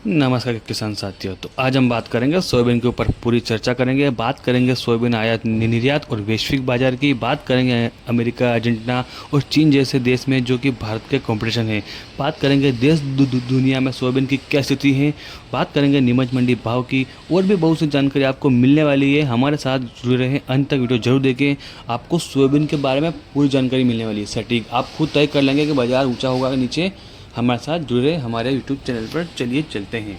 नमस्कार किसान साथियों। तो आज हम बात करेंगे सोयाबीन के ऊपर, पूरी चर्चा करेंगे। बात करेंगे सोयाबीन आयात निर्यात और वैश्विक बाजार की। बात करेंगे अमेरिका, अर्जेंटीना और चीन जैसे देश में जो कि भारत के कंपटीशन है। बात करेंगे देश दुनिया में सोयाबीन की क्या स्थिति है। बात करेंगे नीमच मंडी भाव की और भी बहुत सी जानकारी आपको मिलने वाली है। हमारे साथ जुड़े रहें, अंत तक वीडियो जरूर देखें। आपको सोयाबीन के बारे में पूरी जानकारी मिलने वाली है सटीक। आप खुद तय कर लेंगे कि बाजार ऊँचा होगा कि नीचे। हमारे साथ जुड़े हमारे यूट्यूब चैनल पर। चलिए चलते हैं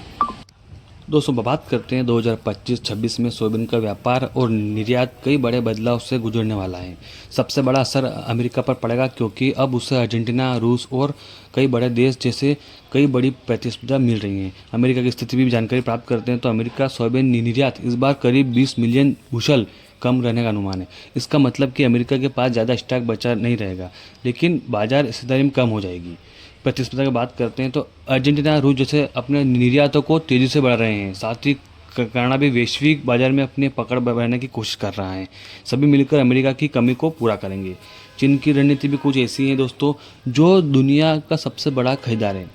दोस्तों। बात करते हैं 2025-26 में सोयाबीन का व्यापार और निर्यात कई बड़े बदलाव से गुजरने वाला है। सबसे बड़ा असर अमेरिका पर पड़ेगा, क्योंकि अब उसे अर्जेंटीना, रूस और कई बड़े देश जैसे कई बड़ी प्रतिस्पर्धा मिल रही है। अमेरिका की स्थिति भी जानकारी प्राप्त करते हैं तो अमेरिका सोयाबीन निर्यात इस बार करीब 20 मिलियन बुशल कम रहने का अनुमान है। इसका मतलब कि अमेरिका के पास ज़्यादा स्टॉक बचा नहीं रहेगा, लेकिन बाजार हिस्सेदारी में कम हो जाएगी। प्रतिस्पर्धा की बात करते हैं तो अर्जेंटीना, रूस जैसे अपने निर्यातों को तेज़ी से बढ़ा रहे हैं। साथ ही कनाडा भी वैश्विक बाजार में अपनी पकड़ बढ़ाने की कोशिश कर रहा है। सभी मिलकर अमेरिका की कमी को पूरा करेंगे। चीन की रणनीति भी कुछ ऐसी है दोस्तों, जो दुनिया का सबसे बड़ा खरीदार है,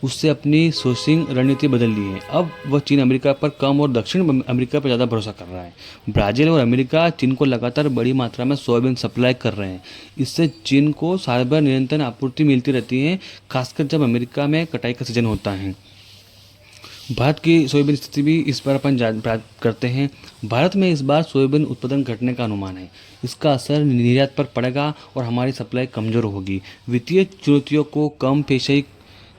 उससे अपनी सोर्सिंग रणनीति बदल ली है। अब वह चीन अमेरिका पर कम और दक्षिण अमेरिका पर ज़्यादा भरोसा कर रहा है। ब्राज़ील और अमेरिका चीन को लगातार बड़ी मात्रा में सोयाबीन सप्लाई कर रहे हैं। इससे चीन को साल भर निरंतर आपूर्ति मिलती रहती है, खासकर जब अमेरिका में कटाई का सीजन होता है। भारत की सोयाबीन स्थिति भी इस बार अपन प्राप्त करते हैं। भारत में इस बार सोयाबीन उत्पादन घटने का अनुमान है। इसका असर निर्यात पर पड़ेगा और हमारी सप्लाई कमज़ोर होगी। वित्तीय चुनौतियों को कम पेशे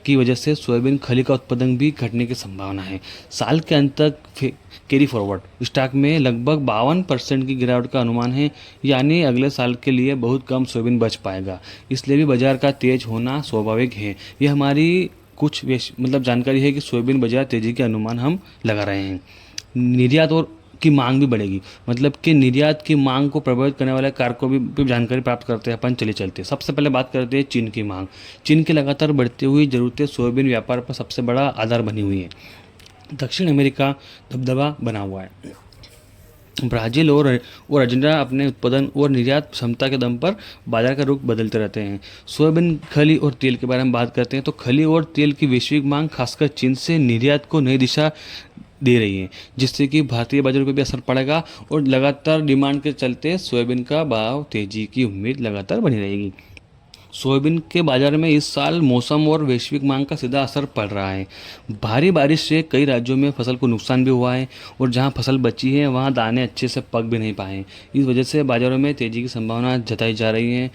की वजह से सोयाबीन खली का उत्पादन भी घटने की संभावना है। साल के अंत तक कैरी फॉरवर्ड स्टॉक में लगभग 52% की गिरावट का अनुमान है, यानी अगले साल के लिए बहुत कम सोयाबीन बच पाएगा। इसलिए भी बाजार का तेज होना स्वाभाविक है। यह हमारी कुछ जानकारी है कि सोयाबीन बाजार तेजी के अनुमान हम लगा रहे हैं। निर्यात और की मांग भी बढ़ेगी, मतलब कि निर्यात की मांग को प्रभावित करने वाले कारकों भी जानकारी प्राप्त करते हैं अपन। चले चलते सबसे पहले बात करते हैं चीन की मांग। चीन की लगातार बढ़ती हुई ज़रूरतें सोयाबीन व्यापार पर सबसे बड़ा आधार बनी हुई है। दक्षिण अमेरिका दबदबा बना हुआ है। ब्राज़ील और अर्जेंटीना अपने उत्पादन और निर्यात क्षमता के दम पर बाजार का रुख बदलते रहते हैं। सोयाबीन, खली और तेल के बारे में बात करते हैं तो खली और तेल की वैश्विक मांग खासकर चीन से निर्यात को नई दिशा दे रही है, जिससे कि भारतीय बाजारों पर भी असर पड़ेगा। और लगातार डिमांड के चलते सोयाबीन का भाव तेजी की उम्मीद लगातार बनी रहेगी। सोयाबीन के बाजार में इस साल मौसम और वैश्विक मांग का सीधा असर पड़ रहा है। भारी बारिश से कई राज्यों में फसल को नुकसान भी हुआ है और जहां फसल बची है वहां दाने अच्छे से पक भी नहीं पाए। इस वजह से बाजारों में तेजी की संभावना जताई जा रही है।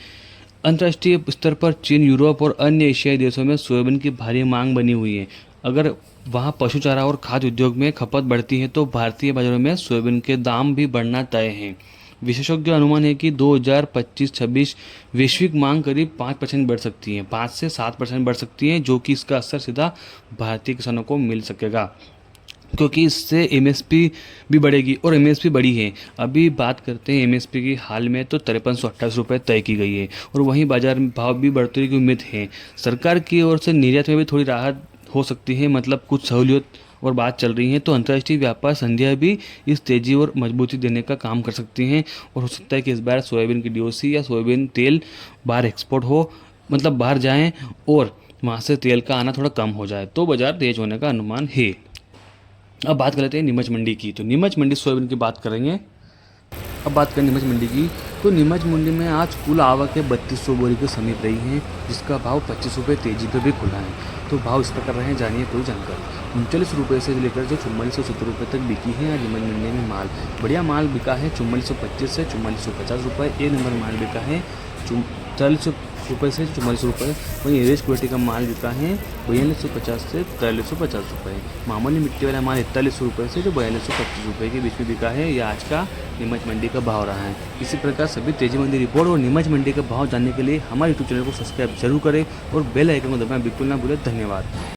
अंतर्राष्ट्रीय स्तर पर चीन, यूरोप और अन्य एशियाई देशों में सोयाबीन की भारी मांग बनी हुई है। अगर वहां पशु चारा और खाद्य उद्योग में खपत बढ़ती है तो भारतीय बाजारों में सोयाबीन के दाम भी बढ़ना तय है। विशेषज्ञ अनुमान है कि 2025-26 वैश्विक मांग करीब 5% बढ़ सकती है, 5 से 7% बढ़ सकती है, जो कि इसका असर सीधा भारतीय किसानों को मिल सकेगा, क्योंकि इससे एमएसपी भी बढ़ेगी और एमएसपी बढ़ी है। अभी बात करते हैं एमएसपी की। हाल में तो 5328 रुपये तय की गई है और वहीं बाजार में भाव भी बढ़ोतरी की उम्मीद है। सरकार की ओर से निर्यात में भी थोड़ी राहत हो सकती है, मतलब कुछ सहूलियत और बात चल रही है। तो अंतर्राष्ट्रीय व्यापार संधियाँ भी इस तेजी और मजबूती देने का काम कर सकती हैं और हो सकता है कि इस बार सोयाबीन की डीओसी या सोयाबीन तेल बाहर एक्सपोर्ट हो, मतलब बाहर जाएं और वहाँ से तेल का आना थोड़ा कम हो जाए, तो बाजार तेज होने का अनुमान है। अब बात कर लेते हैं नीमच मंडी की। तो नीमच मंडी सोयाबीन की बात करेंगे। अब बात करें नीमच मंडी की, तो नीमच मंडी में आज कुल आवक 3200 बोरी के समीप रही है, जिसका भाव 25 रुपये तेजी पर भी खुला है। तो भाव इस प्रकार रहे हैं, जानिए कोई जानकारी। 39 रुपये से लेकर जो 4470 रुपये तक बिकी है आज नीमच मंडी में माल। बढ़िया माल बिका है 4425 से 4450 रुपये। एक नंबर माल बिका है 44 रुपये से 44 रुपये। वहीं एवरेज क्वालिटी का माल बिका है 4250 से 4350 रुपये। मामूली मिट्टी वाला माल 41 रुपये से जो 4225 रुपये के बीच में बिका है। यह आज का नीमच मंडी का भाव रहा है। इसी प्रकार सभी तेजी मंडी रिपोर्ट और नीमच मंडी का भाव जानने के लिए हमारे यूट्यूब चैनल को सब्सक्राइब जरूर करें और बेल आइकन को दबाना बिल्कुल ना भूलें। धन्यवाद।